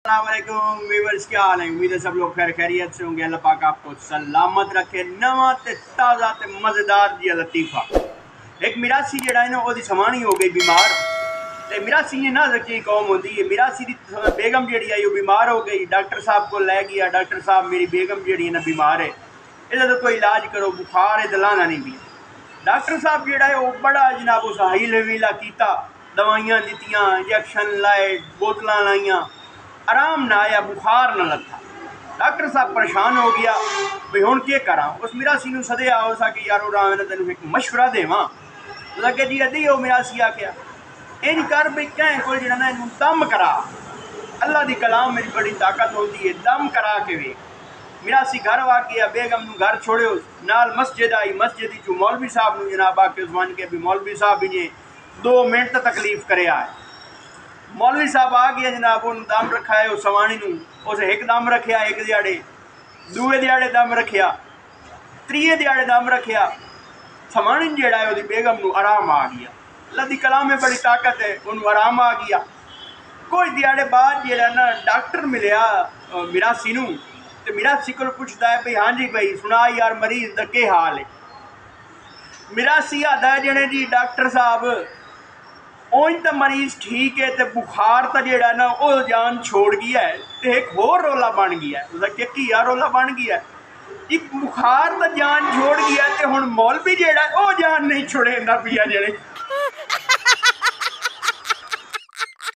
अस्सलामुअलैकुम व्यूअर्स, क्या हाल है। उम्मीद है सब लोग खैर खैरियत से होंगे। अल्लाह पाक आपको सलामत रखे। नवा ते ताज़ा ते मज़ेदार जी लतीफ़ा। एक मिरासी जेड़ा है ना ओदी समानी हो गई बीमार ते मिरासी ने ना रखी कौम होती है। मिरासी दी बेगम जेड़ी है वो बीमार हो गई। डॉक्टर साहब को ले गया। डॉक्टर साहब मेरी बेगम जेड़ी है ना बीमार है, इसका तो कोई इलाज करो, बुखार है, दलाना नहीं भी। डॉक्टर साहब जेड़ा है वो बड़ा जनाब उस हीला वीला किया, दवाइयां दित्तियां, इंजैक्शन लाए, बोतलां लाइयां, आराम ना आया, बुखार ना लथा। डॉक्टर साहब परेशान हो गया भी हुण के करा। उस मिरासी नूं सदया उस आखे यार मैं तेन एक मशवरा देवां। उस अगे जी अद्धी हो मिरासी आख्या इंज कर भी कैं कोल जेड़ा ना इनूं दम करा। अल्लाह दी कलाम मेरी बड़ी ताकत होती है, दम करा के वे। मिरासी घर आ गया, बेगम नूं घर छोड़ो, नाल मस्जिद आई। मस्जिद चू मौलवी साहब नूं जनाब आके उस वन के भी मौलवी साहब भी ने 2 मिनट तकलीफ करे आए। मौलवी साहब आ गया जनाब, उन्होंने दम रखा है उस सवाणी नूं। उस एक दम रखिया, एक दिहाड़े, दूए दिहाड़े दम रखिया, त्रीए दिहाड़े दम रखिया। सवाणी जेड़ा है उसकी बेगम नूं आराम आ गया। अल्लाह दी कलाम में बड़ी ताकत है, उन्होंने आराम आ गया। कुछ दिहाड़े बाद जेड़ा ना डॉक्टर मिलिया मिरासी नूं ते मिरासी को पुछदा है भाई हाँ जी भाई सुना यार मरीज दा के हाल है। मिरासी आदा है जने जी डॉक्टर साहब उंज तो मरीज ठीक है, तो बुखार तो जेड़ा ना वो जान छोड़ गया है, तो एक होर रोला बन गया है। उसका क्या रोला बन गया है जी, बुखार तो जान छोड़ गया, तो हुण मौलवी जेड़ा वो जान नहीं छोड़ेंदा पिया जेड़े।